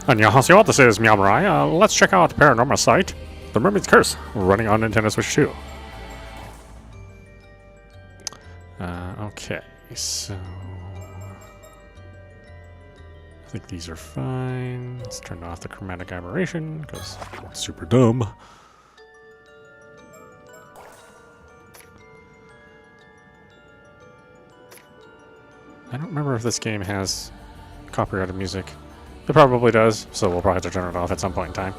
Annyeonghaseyo, this is meowmurai. Let's check out Paranormasight, The Mermaid's Curse, running on Nintendo Switch 2. Okay, so... I think these are fine. Let's turn off the chromatic aberration, because it's super dumb. I don't remember if this game has copyrighted music. It probably does, so we'll probably have to turn it off at some point in time.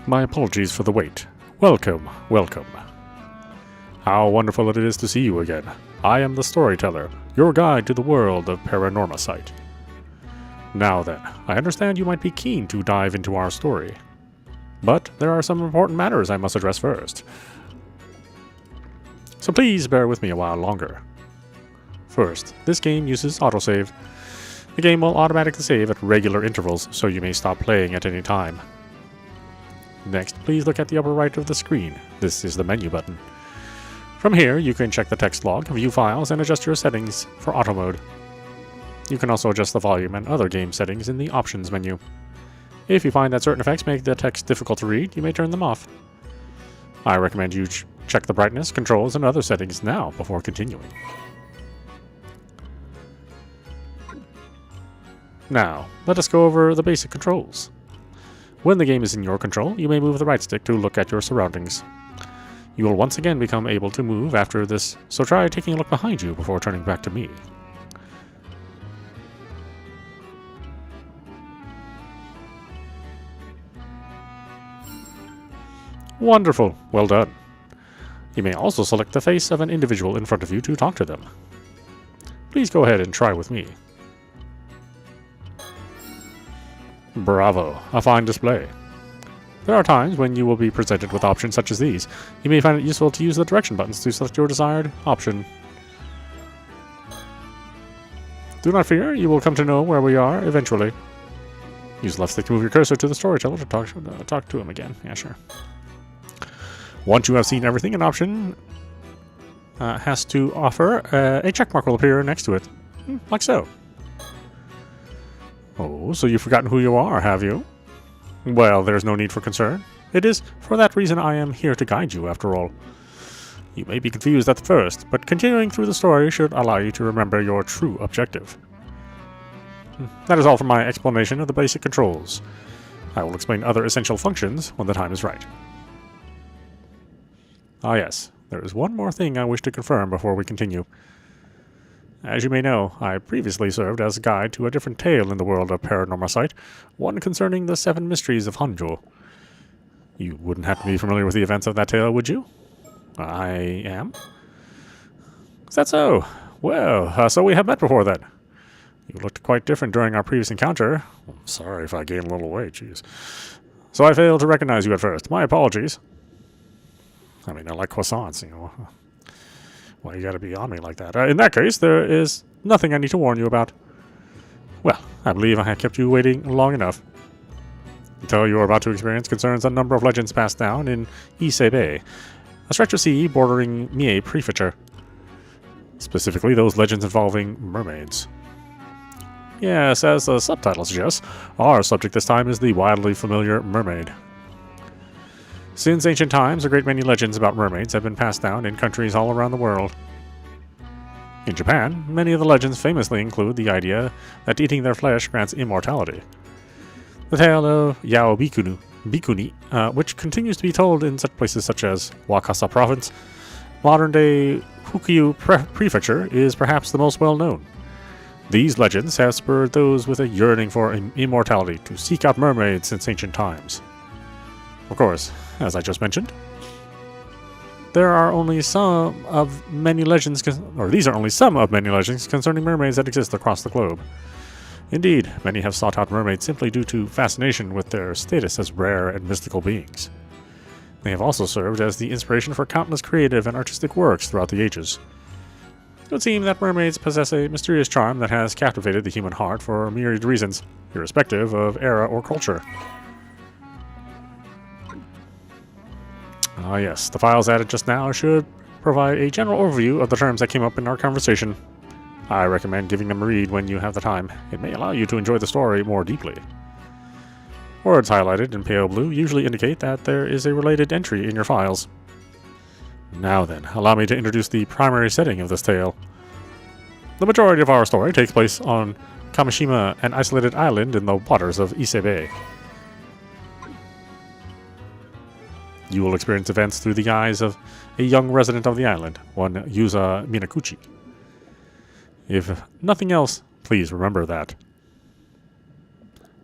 My apologies for the wait. Welcome, welcome. How wonderful it is to see you again. I am the storyteller, your guide to the world of Paranormasight. Now then, I understand you might be keen to dive into our story. But there are some important matters I must address first. So please bear with me a while longer. First, this game uses autosave. The game will automatically save at regular intervals, so you may stop playing at any time. Next, please look at the upper right of the screen. This is the menu button. From here, you can check the text log, view files, and adjust your settings for auto mode. You can also adjust the volume and other game settings in the options menu. If you find that certain effects make the text difficult to read, you may turn them off. I recommend you check the brightness, controls, and other settings now before continuing. Now, let us go over the basic controls. When the game is in your control, you may move the right stick to look at your surroundings. You will once again become able to move after this, so try taking a look behind you before turning back to me. Wonderful! Well done. You may also select the face of an individual in front of you to talk to them. Please go ahead and try with me. Bravo! A fine display. There are times when you will be presented with options such as these. You may find it useful to use the direction buttons to select your desired option. Do not fear, you will come to know where we are eventually. Use left stick to move your cursor to the storyteller to talk to him again. Yeah, sure. Once you have seen everything, an option has to offer a checkmark will appear next to it. Like so. Oh, so you've forgotten who you are, have you? Well, there's no need for concern. It is for that reason I am here to guide you, after all. You may be confused at first, but continuing through the story should allow you to remember your true objective. That is all for my explanation of the basic controls. I will explain other essential functions when the time is right. Ah yes, there is one more thing I wish to confirm before we continue. As you may know, I previously served as a guide to a different tale in the world of Paranormasight, one concerning the 7 mysteries of Hanjo. You wouldn't have to be familiar with the events of that tale, would you? I am? Is that so? Well, so we have met before then. You looked quite different during our previous encounter. Sorry if I gained a little weight, jeez. So I failed to recognize you at first. My apologies. I mean, I like croissants, you know. Why you gotta be on me like that? In that case, there is nothing I need to warn you about. Well, I believe I have kept you waiting long enough. The tale you are about to experience concerns a number of legends passed down in Ise Bay, a stretch of sea bordering Mie Prefecture. Specifically, those legends involving mermaids. Yes, as the subtitle suggests, our subject this time is the wildly familiar mermaid. Since ancient times, a great many legends about mermaids have been passed down in countries all around the world. In Japan, many of the legends famously include the idea that eating their flesh grants immortality. The tale of Yao Bikuni, which continues to be told in such places such as Wakasa Province, modern-day Hukyu Prefecture, is perhaps the most well-known. These legends have spurred those with a yearning for immortality to seek out mermaids since ancient times. Of course, as I just mentioned, there are only some of many legends, these are only some of many legends concerning mermaids that exist across the globe. Indeed, many have sought out mermaids simply due to fascination with their status as rare and mystical beings. They have also served as the inspiration for countless creative and artistic works throughout the ages. It would seem that mermaids possess a mysterious charm that has captivated the human heart for myriad reasons, irrespective of era or culture. Ah yes, the files added just now should provide a general overview of the terms that came up in our conversation. I recommend giving them a read when you have the time. It may allow you to enjoy the story more deeply. Words highlighted in pale blue usually indicate that there is a related entry in your files. Now then, allow me to introduce the primary setting of this tale. The majority of our story takes place on Kamishima, an isolated island in the waters of Ise Bay. You will experience events through the eyes of a young resident of the island, one Yuza Minakuchi. If nothing else, please remember that.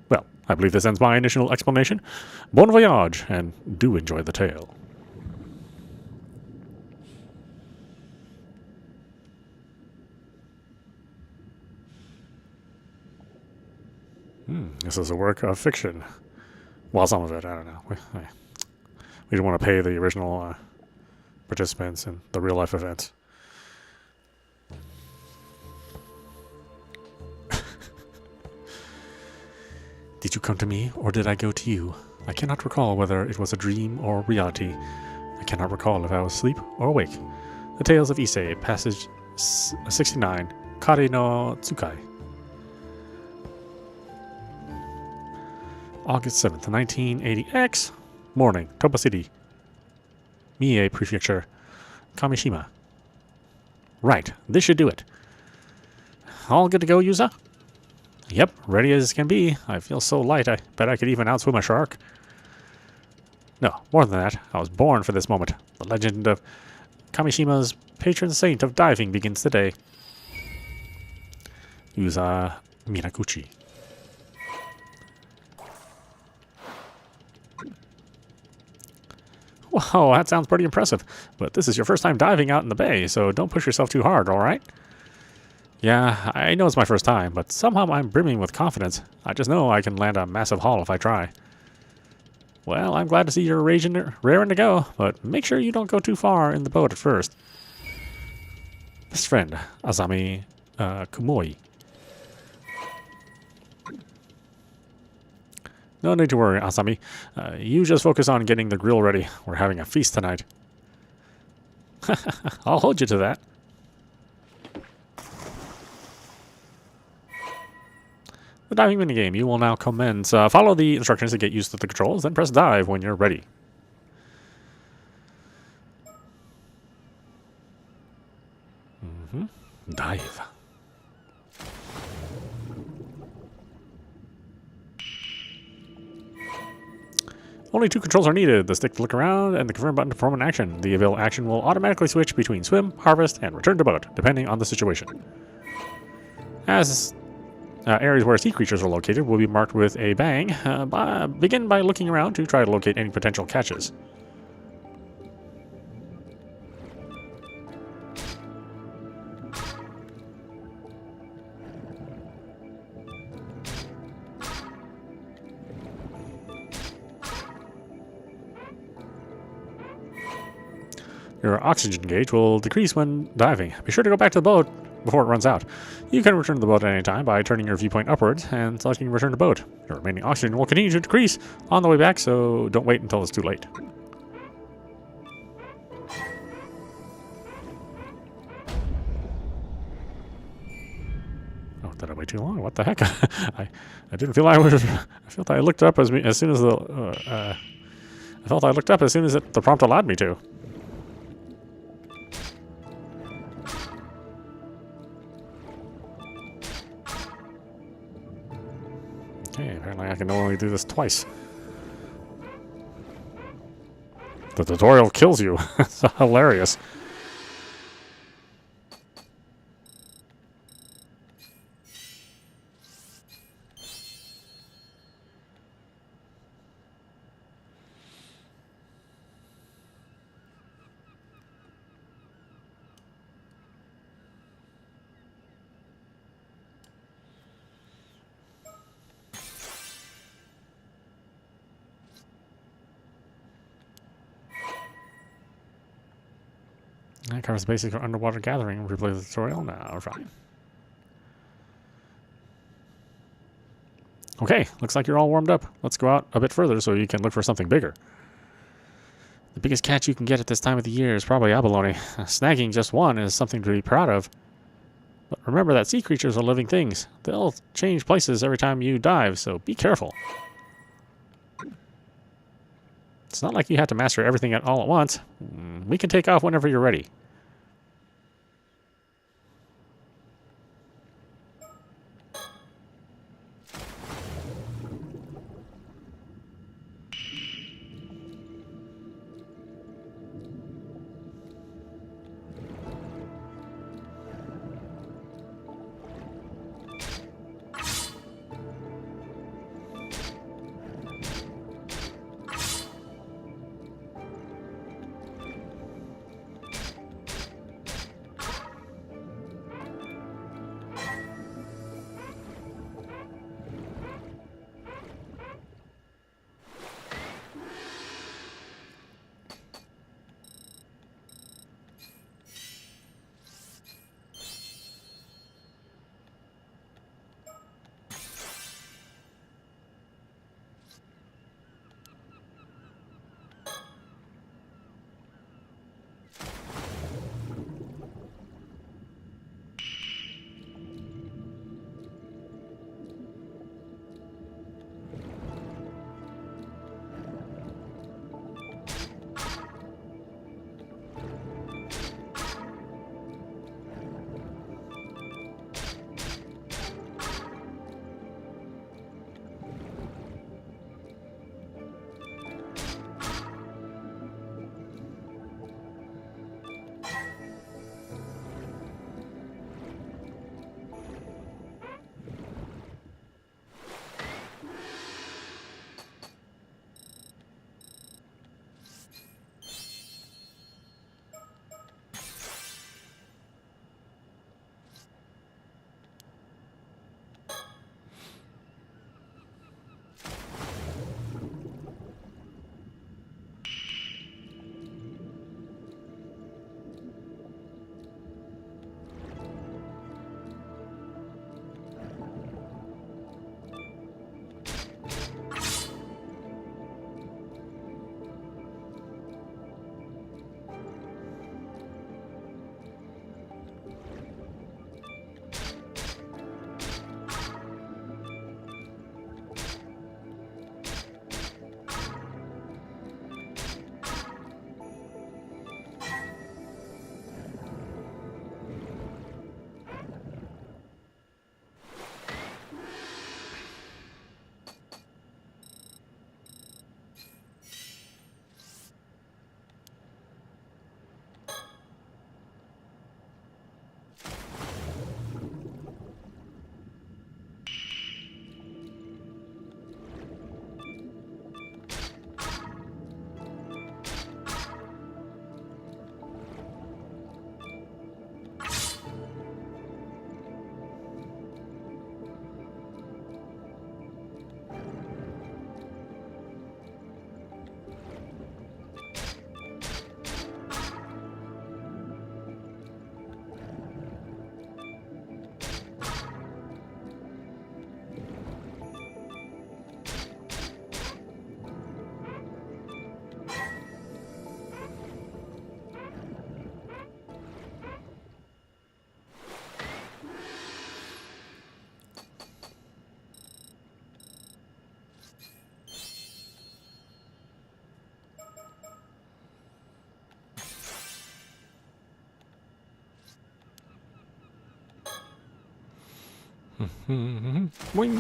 Well, I believe this ends my initial explanation. Bon voyage, and do enjoy the tale. This is a work of fiction. Well, some of it, I don't know. We don't want to pay the original participants in the real-life events. Did you come to me, or did I go to you? I cannot recall whether it was a dream or reality. I cannot recall if I was asleep or awake. The Tales of Ise, Passage 69, Kare no Tsukai. August 7th, 1980X. Morning, Toba City. Mie Prefecture. Kamishima. Right, this should do it. All good to go, Yuza? Yep, ready as can be. I feel so light, I bet I could even outswim a shark. No, more than that, I was born for this moment. The legend of Kamishima's patron saint of diving begins today. Yuza Minakuchi. Whoa, that sounds pretty impressive. But this is your first time diving out in the bay, so don't push yourself too hard, alright? Yeah, I know it's my first time, but somehow I'm brimming with confidence. I just know I can land a massive haul if I try. Well, I'm glad to see you're raring to go, but make sure you don't go too far in the boat at first. Best friend, Azami Kumoi. No need to worry, Asami. You just focus on getting the grill ready. We're having a feast tonight. I'll hold you to that. The diving minigame. You will now commence. Follow the instructions to get used to the controls, then press dive when you're ready. Dive. Only two controls are needed, the stick to look around and the confirm button to perform an action. The available action will automatically switch between swim, harvest, and return to boat, depending on the situation. As areas where sea creatures are located will be marked with a bang. Begin by looking around to try to locate any potential catches. Your oxygen gauge will decrease when diving. Be sure to go back to the boat before it runs out. You can return to the boat at any time by turning your viewpoint upwards and selecting return to boat. Your remaining oxygen will continue to decrease on the way back, so don't wait until it's too late. Oh, did I wait too long? What the heck? I didn't feel I was. I felt I looked up as soon as the. I felt I looked up as soon as the prompt allowed me to. Okay, apparently I can only do this twice. The tutorial kills you. It's hilarious. That covers the basics for underwater gathering. Replay the tutorial now. Fine. Okay, looks like you're all warmed up. Let's go out a bit further so you can look for something bigger. The biggest catch you can get at this time of the year is probably abalone. Snagging just one is something to be proud of. But remember that sea creatures are living things. They'll change places every time you dive, so be careful. It's not like you have to master everything all at once. We can take off whenever you're ready. Boing.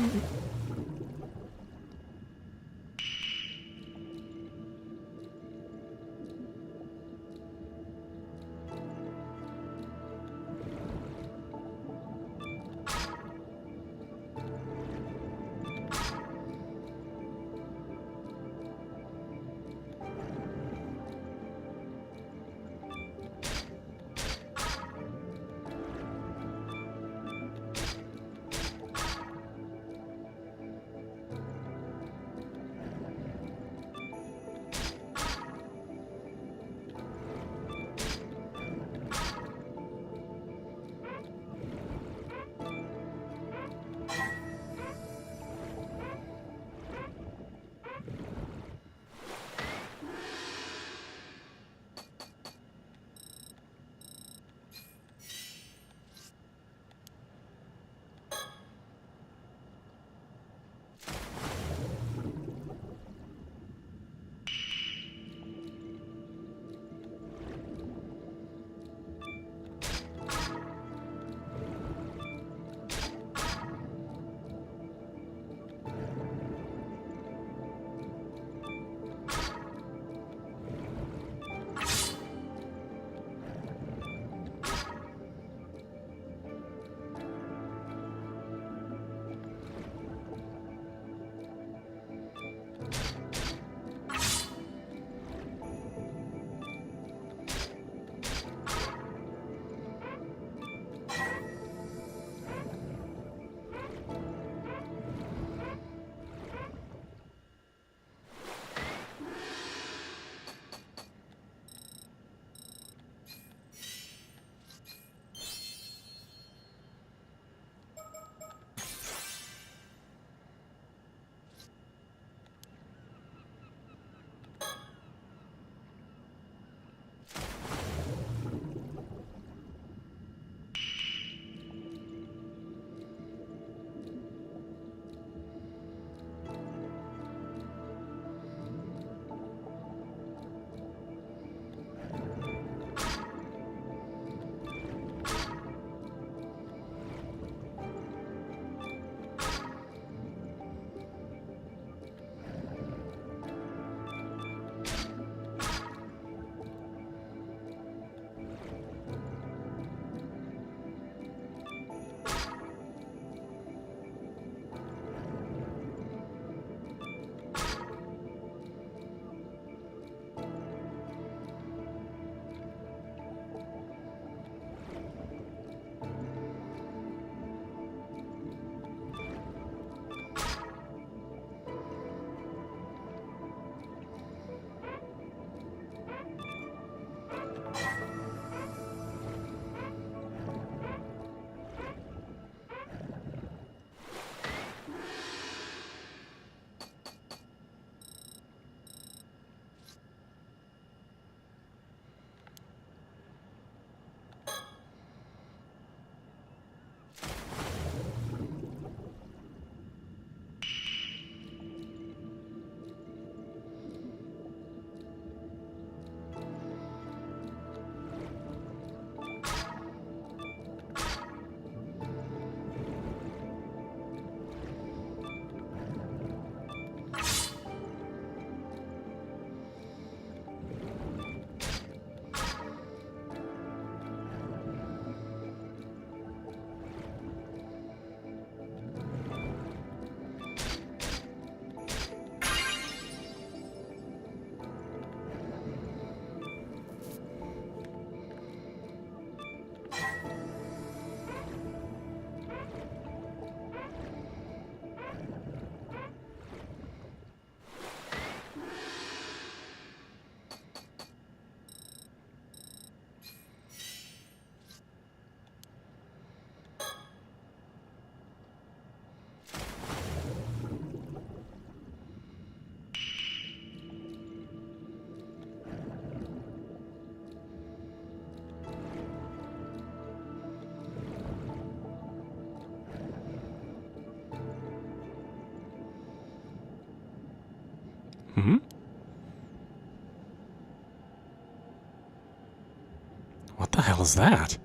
What the hell is that?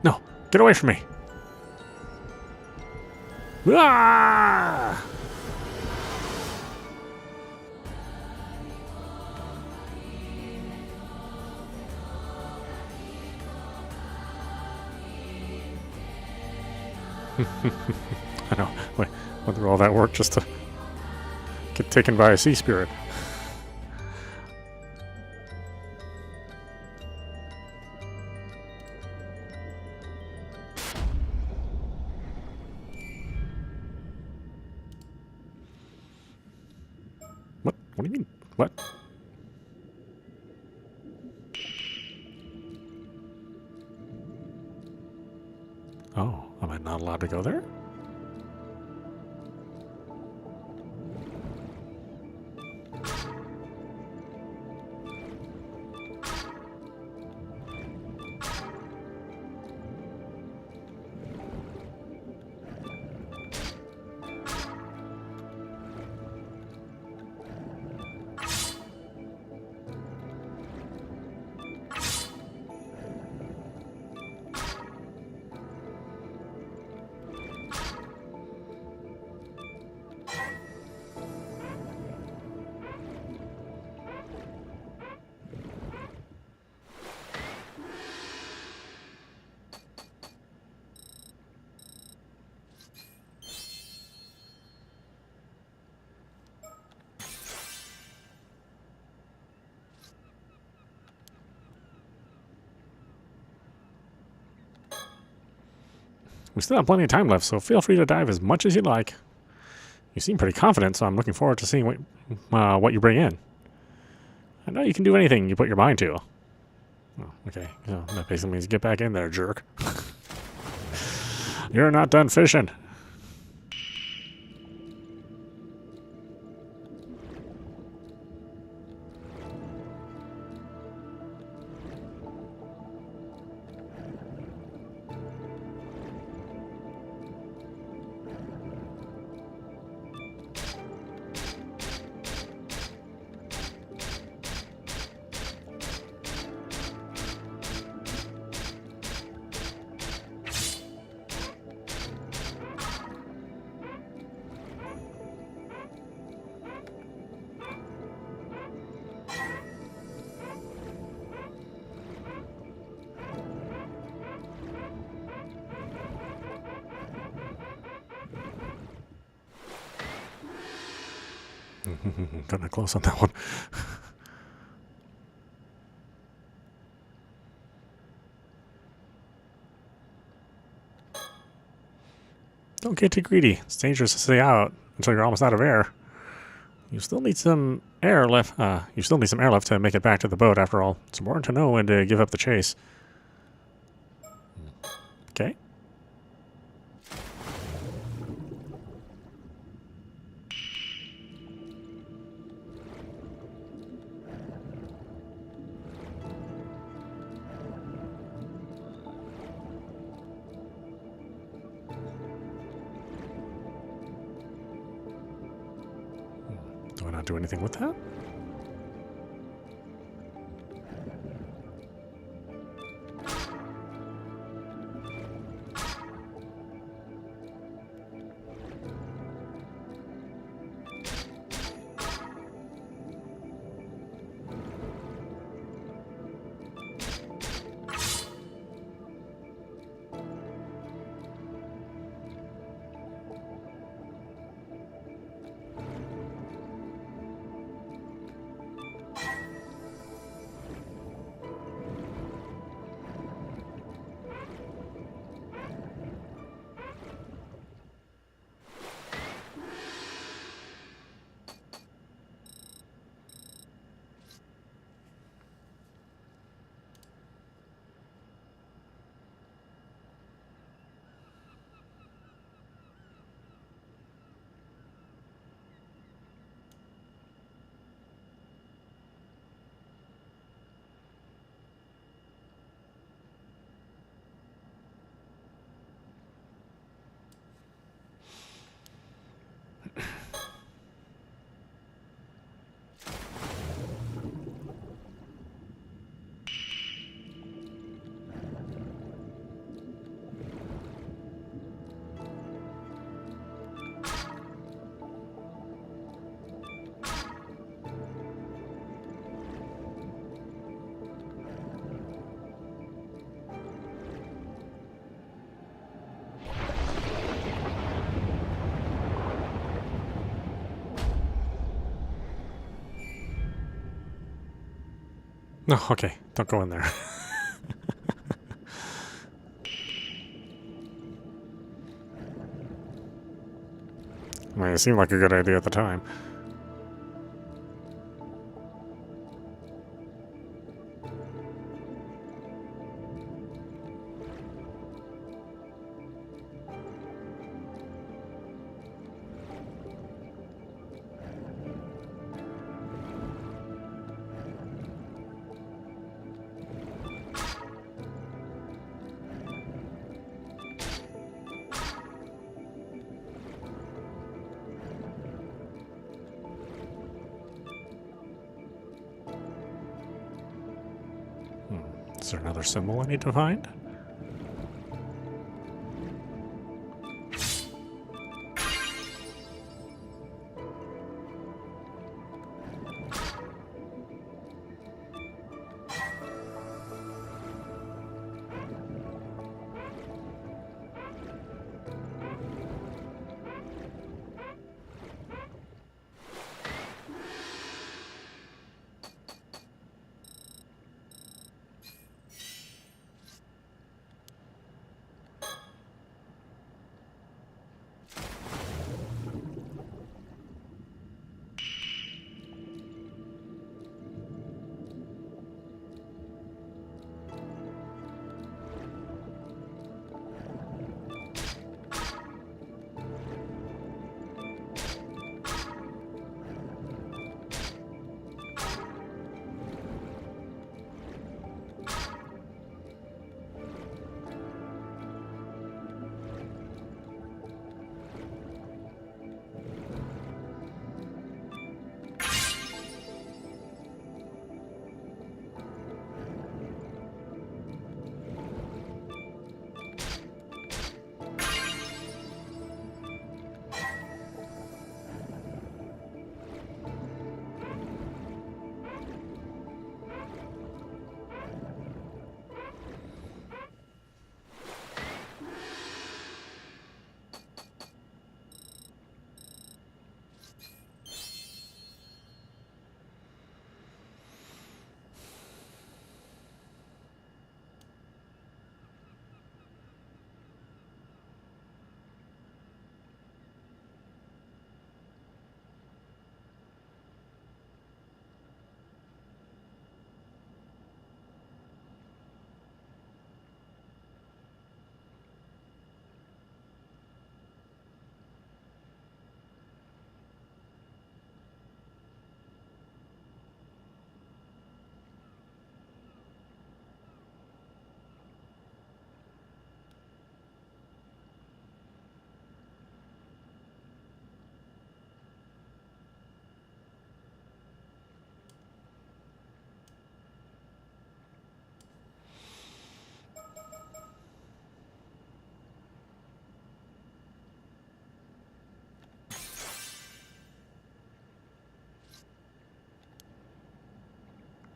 No, get away from me. Ah! I know. Went through all that work just to get taken by a sea spirit. What? What do you mean? What? Oh, am I not allowed to go there? We still have plenty of time left, so feel free to dive as much as you'd like. You seem pretty confident, so I'm looking forward to seeing what you bring in. I know you can do anything you put your mind to. Oh, okay, so that basically means get back in there, jerk. You're not done fishing. Kind of close on that one. Don't get too greedy. It's dangerous to stay out until you're almost out of air. You still need some air left. You still need some air left to make it back to the boat. After all, it's important to know when to give up the chase. Okay. Do I not do anything with that? No, okay. Don't go in there. I mean, it seemed like a good idea at the time. Is there another symbol I need to find?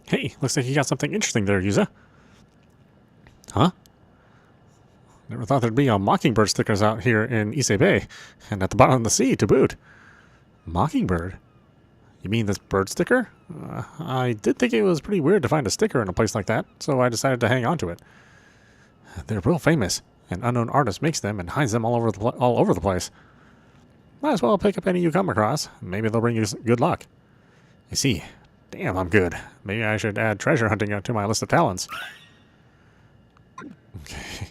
Hey, looks like you got something interesting there, Yuza. Huh? Never thought there'd be a mockingbird stickers out here in Ise Bay, and at the bottom of the sea to boot. Mockingbird? You mean this bird sticker? I did think it was pretty weird to find a sticker in a place like that, so I decided to hang on to it. They're real famous. An unknown artist makes them and hides them all over the place. Might as well pick up any you come across. Maybe they'll bring you good luck. I see. Damn, I'm good. Maybe I should add treasure hunting to my list of talents. Okay.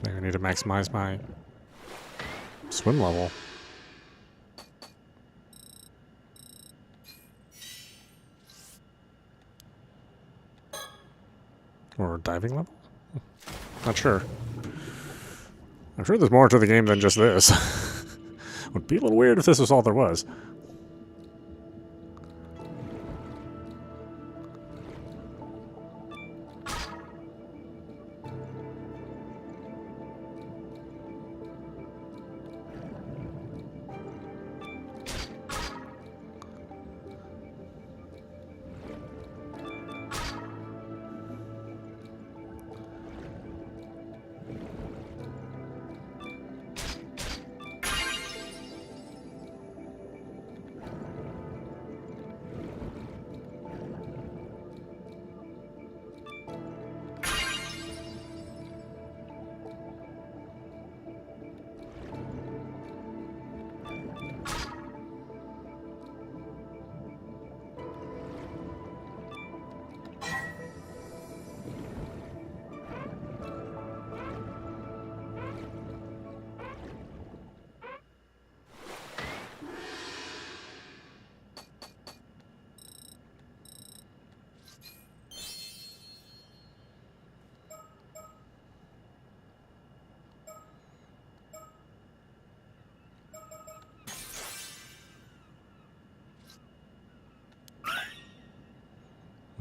Maybe I need to maximize my Swim level. Or diving level? Not sure. I'm sure there's more to the game than just this. Would be a little weird if this was all there was.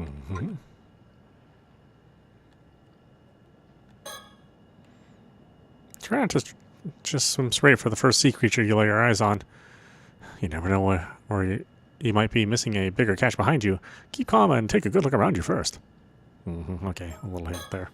Mm-hmm. Try not to just swim straight for the first sea creature you lay your eyes on. You never know where you might be missing a bigger catch behind you. Keep calm and take a good look around you first. Mm-hmm. Okay, a little hint there.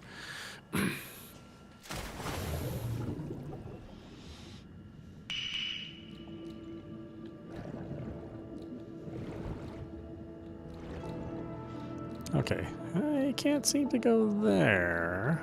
Okay, I can't seem to go there.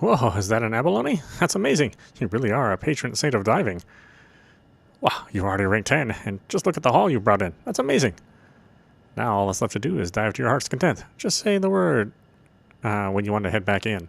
Whoa, is that an abalone? That's amazing. You really are a patron saint of diving. Wow, you've already ranked 10, and just look at the haul you brought in. That's amazing. Now all that's left to do is dive to your heart's content. Just say the word when you want to head back in.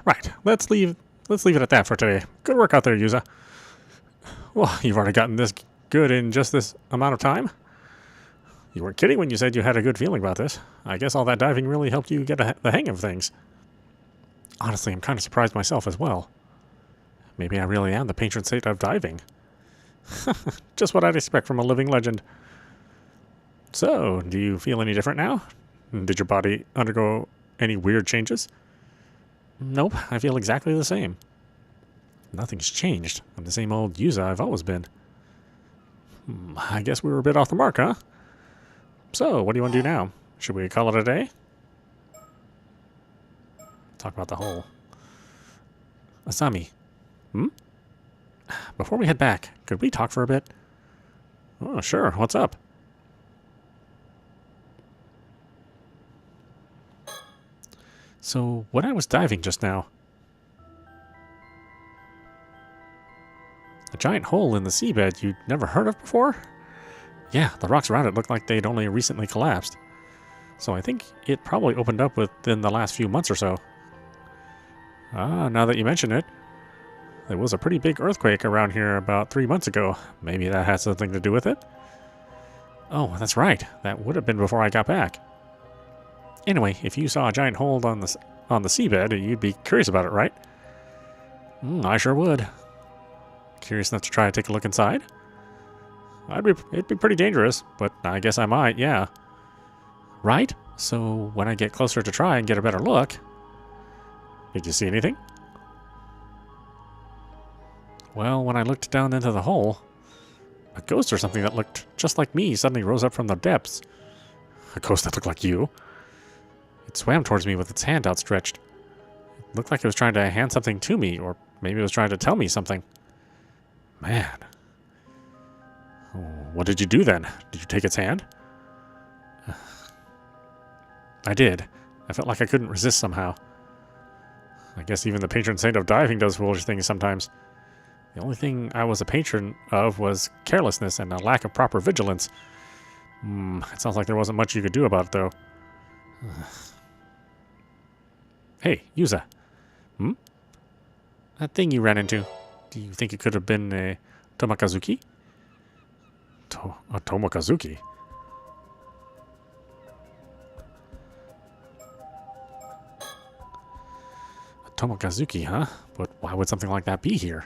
Right. Let's leave it at that for today. Good work out there, Yuza. Well, you've already gotten this good in just this amount of time? You weren't kidding when you said you had a good feeling about this. I guess all that diving really helped you get the hang of things. Honestly, I'm kind of surprised myself as well. Maybe I really am the patron saint of diving. Just what I'd expect from a living legend. So, do you feel any different now? Did your body undergo any weird changes? Nope, I feel exactly the same. Nothing's changed. I'm the same old Yuza I've always been. I guess we were a bit off the mark, huh? So, what do you want to do now? Should we call it a day? Talk about the whole... Asami. Before we head back, could we talk for a bit? Oh, sure. What's up? So, when I was diving just now... A giant hole in the seabed you'd never heard of before? Yeah, the rocks around it looked like they'd only recently collapsed. So I think it probably opened up within the last few months or so. Ah, now that you mention it, there was a pretty big earthquake around here about 3 months ago. Maybe that had something to do with it? Oh, that's right. That would have been before I got back. Anyway, if you saw a giant hole on the seabed, you'd be curious about it, right? I sure would. Curious enough to try to take a look inside? It'd be pretty dangerous, but I guess I might, yeah. Right? So when I get closer to try and get a better look... Did you see anything? Well, when I looked down into the hole, a ghost or something that looked just like me suddenly rose up from the depths. A ghost that looked like you? It swam towards me with its hand outstretched. It looked like it was trying to hand something to me, or maybe it was trying to tell me something. Man. What did you do then? Did you take its hand? I did. I felt like I couldn't resist somehow. I guess even the patron saint of diving does foolish things sometimes. The only thing I was a patron of was carelessness and a lack of proper vigilance. It sounds like there wasn't much you could do about it, though. Hey, Yuza. That thing you ran into, do you think it could have been a Tomakazuki? A Tomakazuki? A Tomakazuki, huh? But why would something like that be here?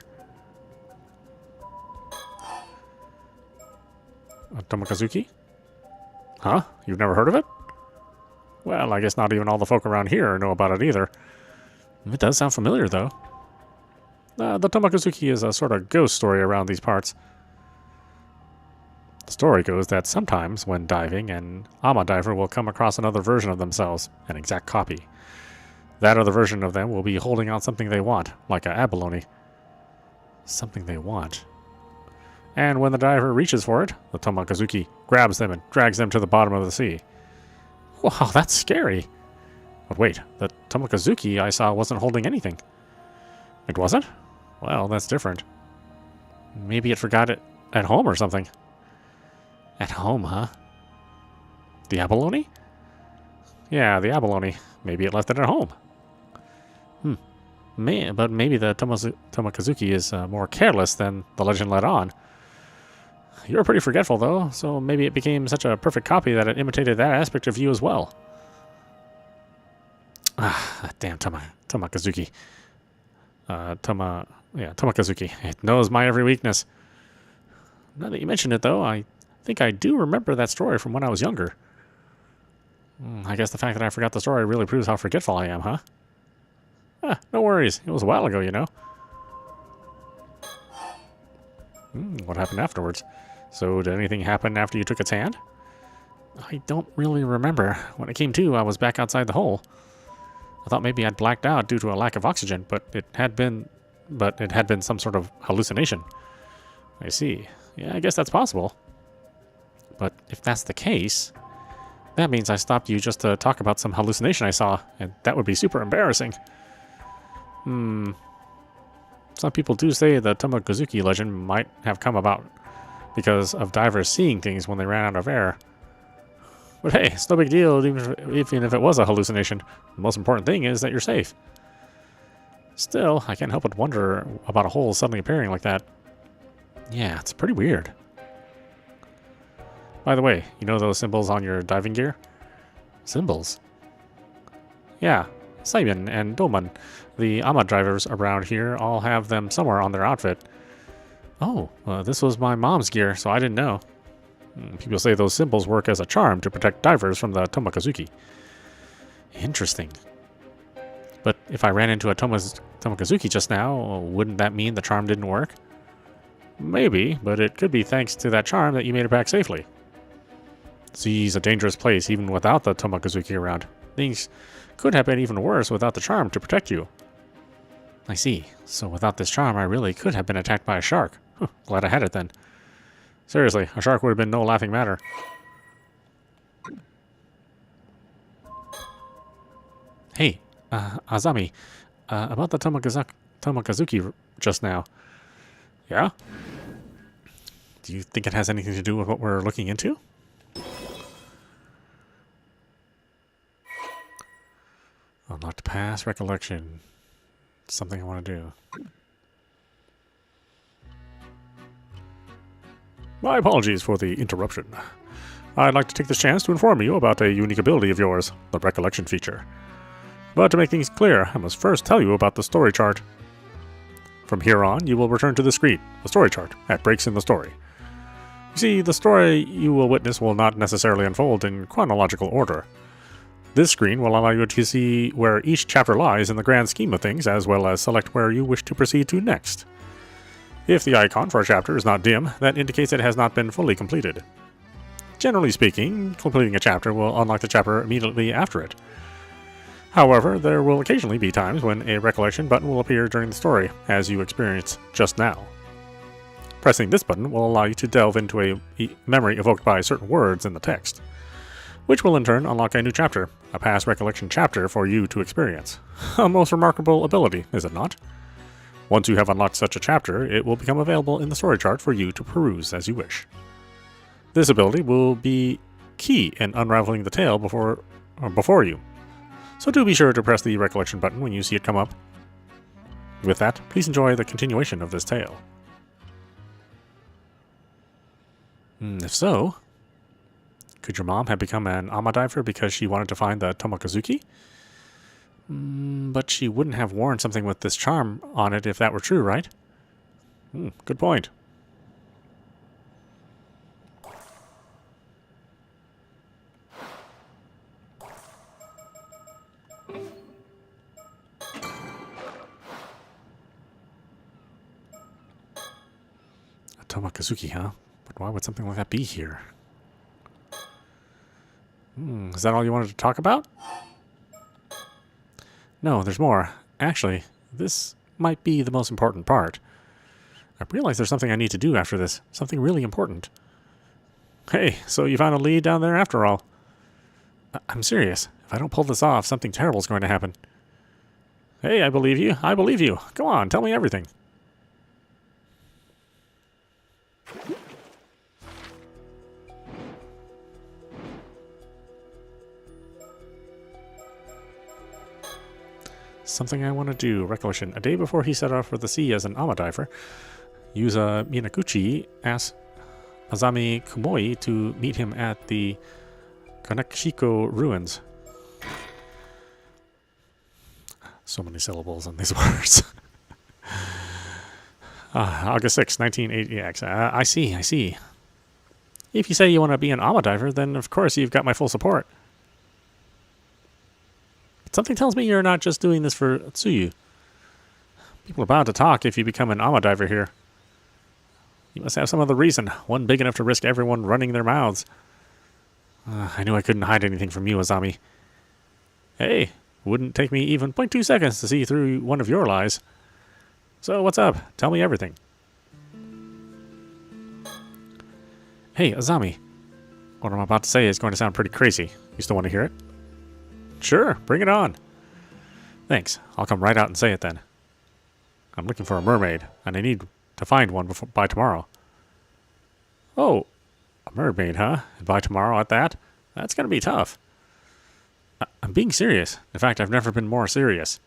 A Tomakazuki? Huh? You've never heard of it? Well, I guess not even all the folk around here know about it either. It does sound familiar, though. The Tomakazuki is a sort of ghost story around these parts. The story goes that sometimes, when diving, an Ama diver will come across another version of themselves, an exact copy. That other version of them will be holding out something they want, like a abalone. Something they want. And when the diver reaches for it, the Tomakazuki grabs them and drags them to the bottom of the sea. Wow, that's scary. But wait, the Tomakazuki I saw wasn't holding anything. It wasn't? Well, that's different. Maybe it forgot it at home or something. At home, huh? The abalone? Yeah, the abalone. Maybe it left it at home. But maybe the Tomakazuki is more careless than the legend let on. You're pretty forgetful, though, so maybe it became such a perfect copy that it imitated that aspect of you as well. That damn Tomakazuki. Tomakazuki. It knows my every weakness. Now that you mention it, though, I think I do remember that story from when I was younger. I guess the fact that I forgot the story really proves how forgetful I am, huh? No worries. It was a while ago, you know. What happened afterwards? So, did anything happen after you took its hand? I don't really remember. When it came to, I was back outside the hole. I thought maybe I'd blacked out due to a lack of oxygen, but it had been some sort of hallucination. I see. Yeah, I guess that's possible. But if that's the case, That means I stopped you just to talk about some hallucination I saw, and that would be super embarrassing. Some people do say the Tomokazuki legend might have come about because of divers seeing things when they ran out of air. But hey, it's no big deal even if it was a hallucination. The most important thing is that you're safe. Still, I can't help but wonder about a hole suddenly appearing like that. Yeah, it's pretty weird. By the way, you know those symbols on your diving gear? Symbols? Yeah, Saiban and Doman, the Ama drivers around here, all have them somewhere on their outfit. Oh, this was my mom's gear, so I didn't know. People say those symbols work as a charm to protect divers from the Tomokazuki. Interesting. But if I ran into a Tomokazuki just now, wouldn't that mean the charm didn't work? Maybe, but it could be thanks to that charm that you made it back safely. Sea's a dangerous place even without the Tomokazuki around. Things could have been even worse without the charm to protect you. I see. So without this charm, I really could have been attacked by a shark. Glad I had it then. Seriously, a shark would have been no laughing matter. Hey, Azami, about the Tomokazuki just now. Yeah? Do you think it has anything to do with what we're looking into? Unlocked past recollection. Something I want to do. My apologies for the interruption. I'd like to take this chance to inform you about a unique ability of yours, the recollection feature. But to make things clear, I must first tell you about the story chart. From here on, you will return to the screen, the story chart, at breaks in the story. You see, the story you will witness will not necessarily unfold in chronological order. This screen will allow you to see where each chapter lies in the grand scheme of things, as well as select where you wish to proceed to next. If the icon for a chapter is not dim, that indicates it has not been fully completed. Generally speaking, completing a chapter will unlock the chapter immediately after it. However, there will occasionally be times when a recollection button will appear during the story, as you experienced just now. Pressing this button will allow you to delve into a memory evoked by certain words in the text, which will in turn unlock a new chapter, a past recollection chapter for you to experience. A most remarkable ability, is it not? Once you have unlocked such a chapter, it will become available in the story chart for you to peruse as you wish. This ability will be key in unraveling the tale before you, so do be sure to press the recollection button when you see it come up. With that, please enjoy the continuation of this tale. If so, could your mom have become an Ama diver because she wanted to find the Tomokazuki? But she wouldn't have worn something with this charm on it if that were true, right? Good point. A Tomokazuki, huh? But why would something like that be here? Is that all you wanted to talk about? No, there's more. Actually, this might be the most important part. I realize there's something I need to do after this. Something really important. Hey, so you found a lead down there after all. I'm serious. If I don't pull this off, something terrible is going to happen. Hey, I believe you. I believe you. Go on, tell me everything. Something I want to do. Recollection. A day before he set off for the sea as an Ama diver, Yuza Minaguchi asked Azami Kumoi to meet him at the Kanekishiko ruins. So many syllables in these words. August 6, 1980X. I see. If you say you want to be an Ama diver, then of course you've got my full support. Something tells me you're not just doing this for Tsuyu. People are bound to talk if you become an Ama diver here. You must have some other reason, one big enough to risk everyone running their mouths. I knew I couldn't hide anything from you, Azami. Hey, wouldn't take me even 0.2 seconds to see through one of your lies. So what's up? Tell me everything. Hey, Azami. What I'm about to say is going to sound pretty crazy. You still want to hear it? Sure, bring it on. Thanks. I'll come right out and say it then. I'm looking for a mermaid, and I need to find one by tomorrow. Oh, a mermaid, huh? And by tomorrow at that? That's going to be tough. I'm being serious. In fact, I've never been more serious.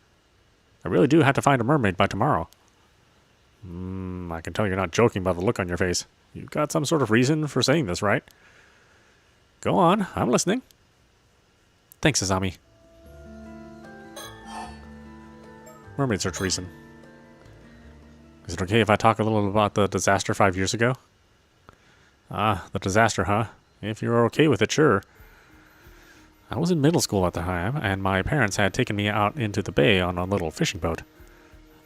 I really do have to find a mermaid by tomorrow. I can tell you're not joking by the look on your face. You've got some sort of reason for saying this, right? Go on, I'm listening. Thanks, Azami. Mermaid search reason. Is it okay if I talk a little about the disaster 5 years ago? Ah, the disaster, huh? If you're okay with it, sure. I was in middle school at the time, and my parents had taken me out into the bay on a little fishing boat.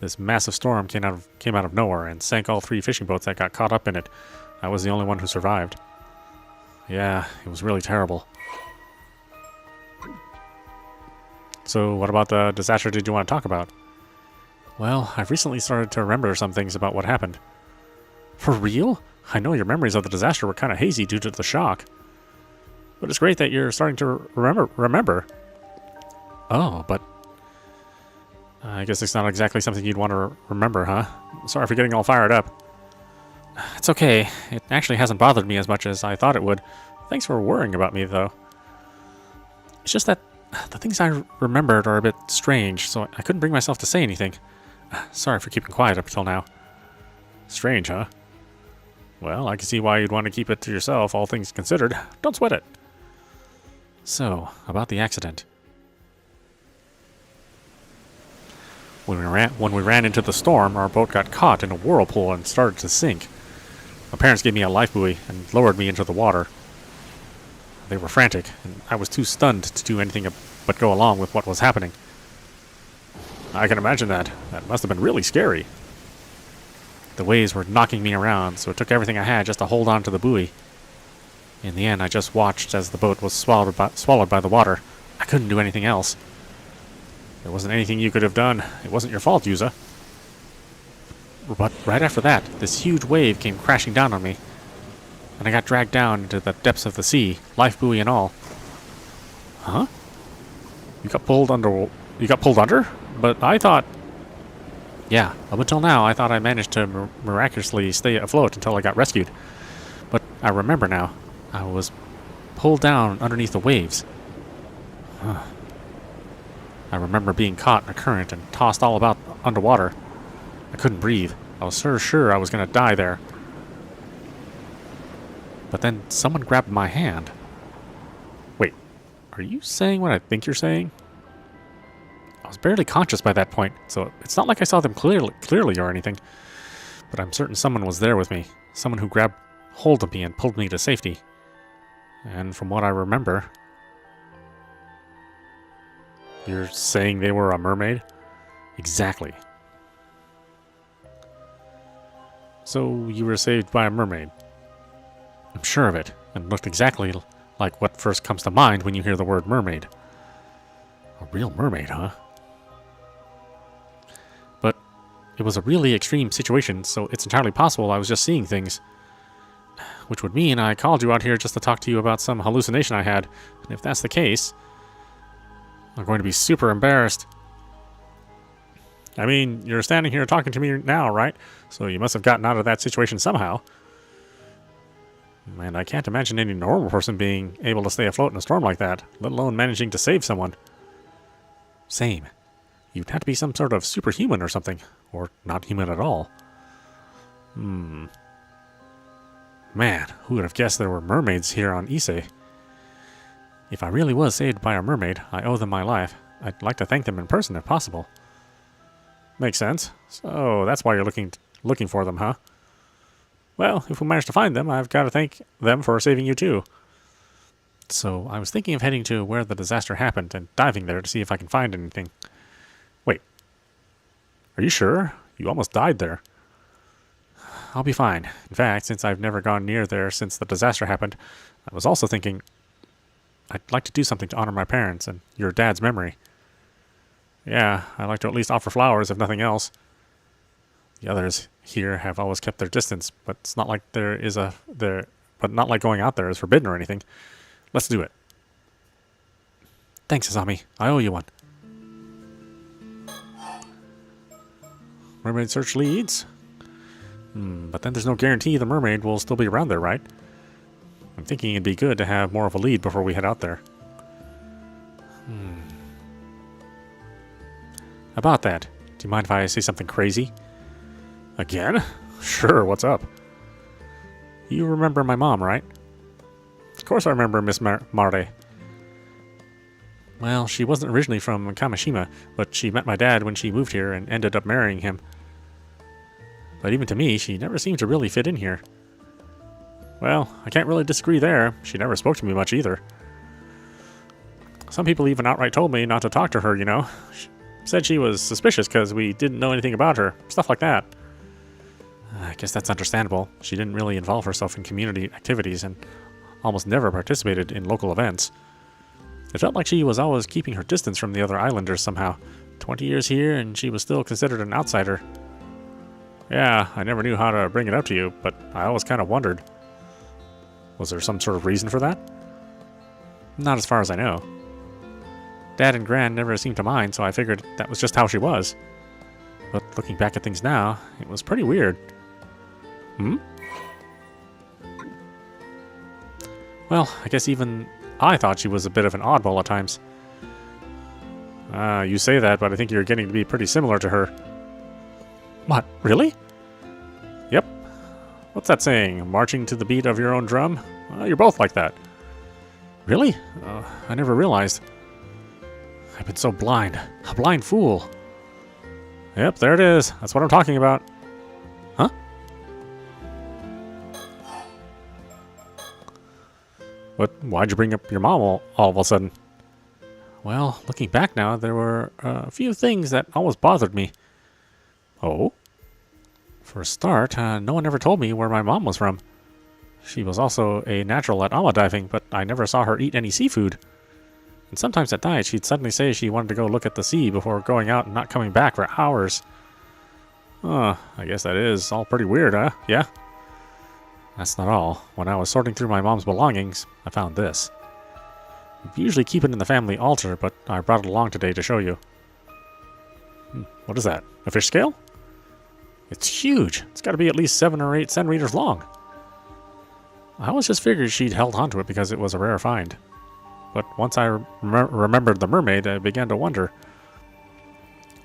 This massive storm came out of nowhere and sank all 3 fishing boats that got caught up in it. I was the only one who survived. Yeah, it was really terrible. So, what about the disaster did you want to talk about? Well, I've recently started to remember some things about what happened. For real? I know your memories of the disaster were kind of hazy due to the shock. But it's great that you're starting to remember. Oh, but I guess it's not exactly something you'd want to remember, huh? Sorry for getting all fired up. It's okay. It actually hasn't bothered me as much as I thought it would. Thanks for worrying about me, though. It's just that the things I remembered are a bit strange, so I couldn't bring myself to say anything. Sorry for keeping quiet up until now. Strange, huh? Well, I can see why you'd want to keep it to yourself, all things considered. Don't sweat it. So, about the accident. When we ran into the storm, our boat got caught in a whirlpool and started to sink. My parents gave me a life buoy and lowered me into the water. They were frantic, and I was too stunned to do anything but go along with what was happening. I can imagine that. That must have been really scary. The waves were knocking me around, so it took everything I had just to hold on to the buoy. In the end, I just watched as the boat was swallowed by the water. I couldn't do anything else. There wasn't anything you could have done. It wasn't your fault, Yuza. But right after that, this huge wave came crashing down on me, and I got dragged down into the depths of the sea, life buoy and all. Huh? You got pulled under? But I thought... Yeah, up until now, I thought I managed to miraculously stay afloat until I got rescued. But I remember now. I was pulled down underneath the waves. I remember being caught in a current and tossed all about underwater. I couldn't breathe. I was sure I was going to die there. But then someone grabbed my hand. Wait, are you saying what I think you're saying? I was barely conscious by that point, so it's not like I saw them clearly or anything. But I'm certain someone was there with me. Someone who grabbed hold of me and pulled me to safety. And from what I remember... You're saying they were a mermaid? Exactly. So you were saved by a mermaid? I'm sure of it, and looked exactly like what first comes to mind when you hear the word mermaid. A real mermaid, huh? But it was a really extreme situation, so it's entirely possible I was just seeing things. Which would mean I called you out here just to talk to you about some hallucination I had, and if that's the case, I'm going to be super embarrassed. I mean, you're standing here talking to me now, right? So you must have gotten out of that situation somehow. And I can't imagine any normal person being able to stay afloat in a storm like that, let alone managing to save someone. Same. You'd have to be some sort of superhuman or something, or not human at all. Man, who would have guessed there were mermaids here on Ise? If I really was saved by a mermaid, I owe them my life. I'd like to thank them in person if possible. Makes sense. So that's why you're looking for them, huh? Well, if we manage to find them, I've got to thank them for saving you too. So I was thinking of heading to where the disaster happened and diving there to see if I can find anything. Wait. Are you sure? You almost died there. I'll be fine. In fact, since I've never gone near there since the disaster happened, I was also thinking I'd like to do something to honor my parents and your dad's memory. Yeah, I'd like to at least offer flowers, if nothing else. The others here have always kept their distance, but it's not like there but not like going out there is forbidden or anything. Let's do it. Thanks, Asami. I owe you one. Mermaid search leads. But then there's no guarantee the mermaid will still be around there, right? I'm thinking it'd be good to have more of a lead before we head out there. About that, do you mind if I say something crazy? Again? Sure, what's up? You remember my mom, right? Of course I remember Miss Mare. Well, she wasn't originally from Kamishima, but she met my dad when she moved here and ended up marrying him. But even to me, she never seemed to really fit in here. Well, I can't really disagree there. She never spoke to me much either. Some people even outright told me not to talk to her, you know. She said she was suspicious because we didn't know anything about her. Stuff like that. I guess that's understandable. She didn't really involve herself in community activities and almost never participated in local events. It felt like she was always keeping her distance from the other islanders somehow. 20 years here and she was still considered an outsider. Yeah, I never knew how to bring it up to you, but I always kind of wondered. Was there some sort of reason for that? Not as far as I know. Dad and Gran never seemed to mind, so I figured that was just how she was. But looking back at things now, it was pretty weird. Well, I guess even I thought she was a bit of an oddball at times. You say that, but I think you're getting to be pretty similar to her. What, really? Yep. What's that saying? Marching to the beat of your own drum? You're both like that. Really? I never realized. I've been so blind. A blind fool. Yep, there it is. That's what I'm talking about. Huh? Why'd you bring up your mom all of a sudden? Well, looking back now, there were a few things that always bothered me. Oh? For a start, no one ever told me where my mom was from. She was also a natural at ama diving, but I never saw her eat any seafood. And sometimes at night, she'd suddenly say she wanted to go look at the sea before going out and not coming back for hours. I guess that is all pretty weird, huh? Yeah? That's not all. When I was sorting through my mom's belongings, I found this. We usually keep it in the family altar, but I brought it along today to show you. What is that? A fish scale? It's huge. It's got to be at least 7 or 8 centimeters long. I always just figured she'd held onto it because it was a rare find. But once I remembered the mermaid, I began to wonder.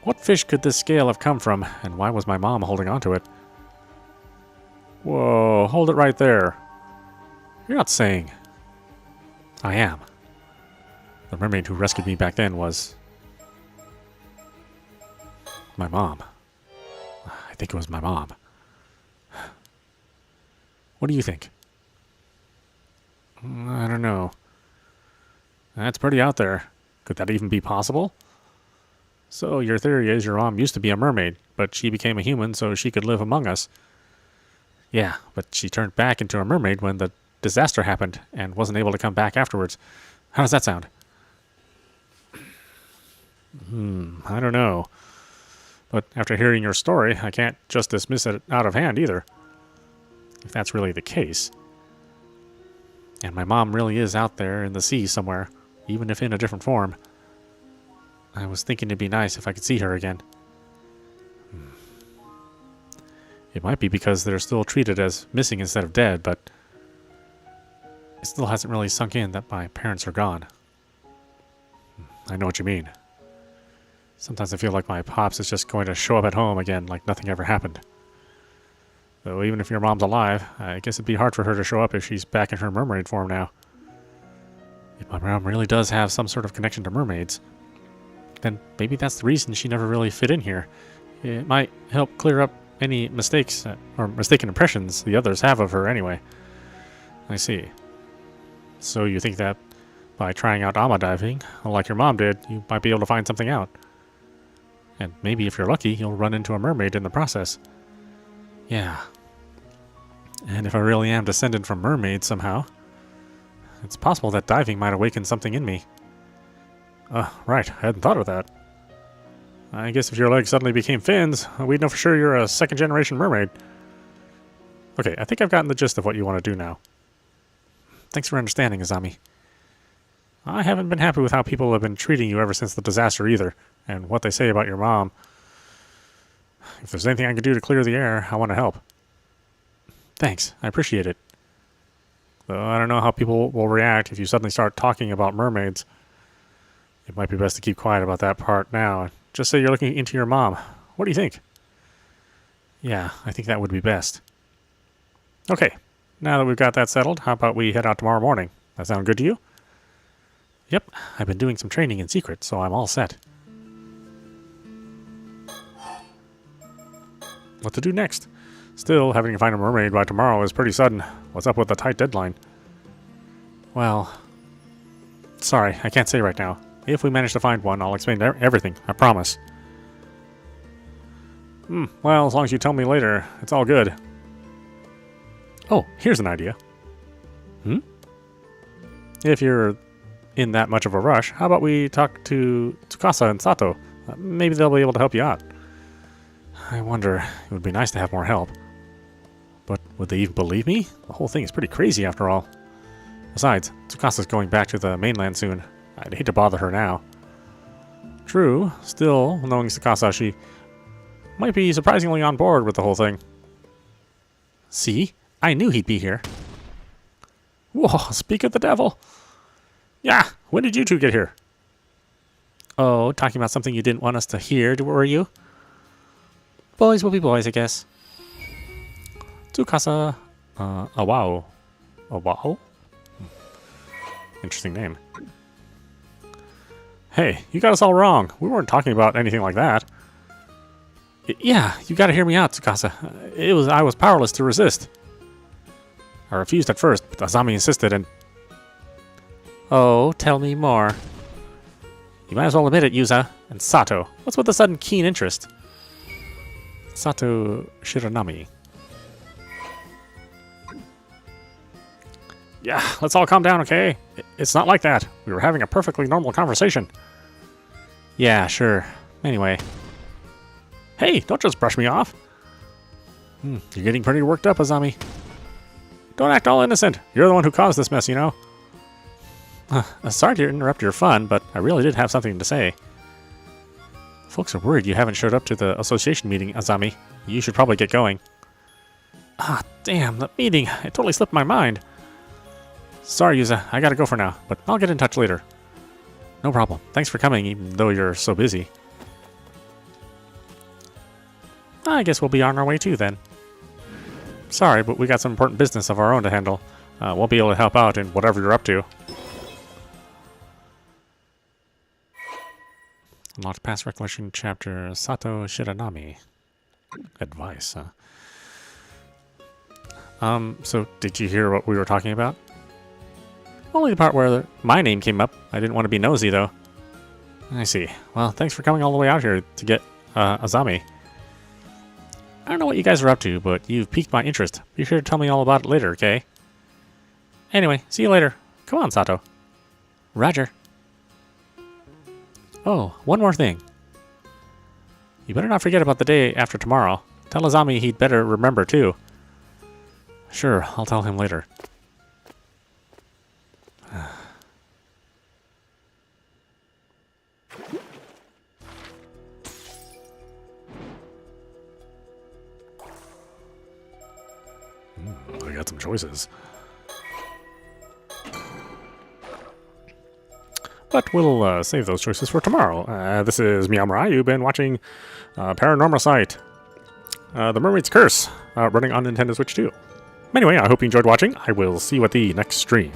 What fish could this scale have come from, and why was my mom holding onto it? Whoa, hold it right there. You're not saying... I am. The mermaid who rescued me back then was... my mom. I think it was my mom. What do you think? I don't know. That's pretty out there. Could that even be possible? So your theory is your mom used to be a mermaid, but she became a human so she could live among us. Yeah, but she turned back into a mermaid when the disaster happened and wasn't able to come back afterwards. How does that sound? I don't know. But after hearing your story, I can't just dismiss it out of hand either. If that's really the case. And my mom really is out there in the sea somewhere, even if in a different form. I was thinking it'd be nice if I could see her again. It might be because they're still treated as missing instead of dead, but it still hasn't really sunk in that my parents are gone. I know what you mean. Sometimes I feel like my pops is just going to show up at home again like nothing ever happened. Though even if your mom's alive, I guess it'd be hard for her to show up if she's back in her mermaid form now. If my mom really does have some sort of connection to mermaids, then maybe that's the reason she never really fit in here. It might help clear up any mistakes or mistaken impressions the others have of her anyway. I see. So you think that by trying out ama diving, like your mom did, you might be able to find something out. And maybe if you're lucky, you'll run into a mermaid in the process. Yeah. And if I really am descended from mermaids somehow, it's possible that diving might awaken something in me. Right, I hadn't thought of that. I guess if your legs suddenly became fins, we'd know for sure you're a second-generation mermaid. Okay, I think I've gotten the gist of what you want to do now. Thanks for understanding, Azami. I haven't been happy with how people have been treating you ever since the disaster either, and what they say about your mom. If there's anything I can do to clear the air, I want to help. Thanks, I appreciate it. Though I don't know how people will react if you suddenly start talking about mermaids. It might be best to keep quiet about that part now. Just say you're looking into your mom. What do you think? Yeah, I think that would be best. Okay, now that we've got that settled, how about we head out tomorrow morning? That sound good to you? Yep, I've been doing some training in secret, so I'm all set. What to do next? Still, having to find a mermaid by tomorrow is pretty sudden. What's up with the tight deadline? Well, sorry, I can't say right now. If we manage to find one, I'll explain everything, I promise. Well, as long as you tell me later, it's all good. Oh, here's an idea. If you're in that much of a rush, how about we talk to Tsukasa and Sato? Maybe they'll be able to help you out. I wonder, it would be nice to have more help. But would they even believe me? The whole thing is pretty crazy after all. Besides, Tsukasa's going back to the mainland soon. I'd hate to bother her now. True, still, knowing Tsukasa, she might be surprisingly on board with the whole thing. See? I knew he'd be here. Whoa, speak of the devil. Yeah, when did you two get here? Oh, talking about something you didn't want us to hear, were you? Boys will be boys, I guess. Tsukasa, Awao. Awao? Interesting name. Hey, you got us all wrong. We weren't talking about anything like that. Yeah, you gotta hear me out, Tsukasa. I was powerless to resist. I refused at first, but Azami insisted and... Oh, tell me more. You might as well admit it, Yuza. And Sato. What's with the sudden keen interest? Sato Shiranami. Yeah, let's all calm down, okay? It's not like that. We were having a perfectly normal conversation. Yeah, sure. Anyway. Hey, don't just brush me off. You're getting pretty worked up, Azami. Don't act all innocent. You're the one who caused this mess, you know? Sorry to interrupt your fun, but I really did have something to say. Folks are worried you haven't showed up to the association meeting, Azami. You should probably get going. Ah, damn, the meeting. It totally slipped my mind. Sorry, Yuza. I gotta go for now, but I'll get in touch later. No problem. Thanks for coming, even though you're so busy. I guess we'll be on our way too, then. Sorry, but we got some important business of our own to handle. Won't be able to help out in whatever you're up to. Unlocked past recollection chapter Sato Shiranami. Advice, huh? So did you hear what we were talking about? Only the part where my name came up. I didn't want to be nosy, though. I see. Well, thanks for coming all the way out here to get Azami. I don't know what you guys are up to, but you've piqued my interest. Be sure to tell me all about it later, okay? Anyway, see you later. Come on, Sato. Roger. Oh, one more thing. You better not forget about the day after tomorrow. Tell Azami he'd better remember, too. Sure, I'll tell him later. I got some choices. But we'll save those choices for tomorrow. This is meowmurai. You've been watching Paranormasight, The Mermaid's Curse, running on Nintendo Switch 2. Anyway, I hope you enjoyed watching. I will see you at the next stream.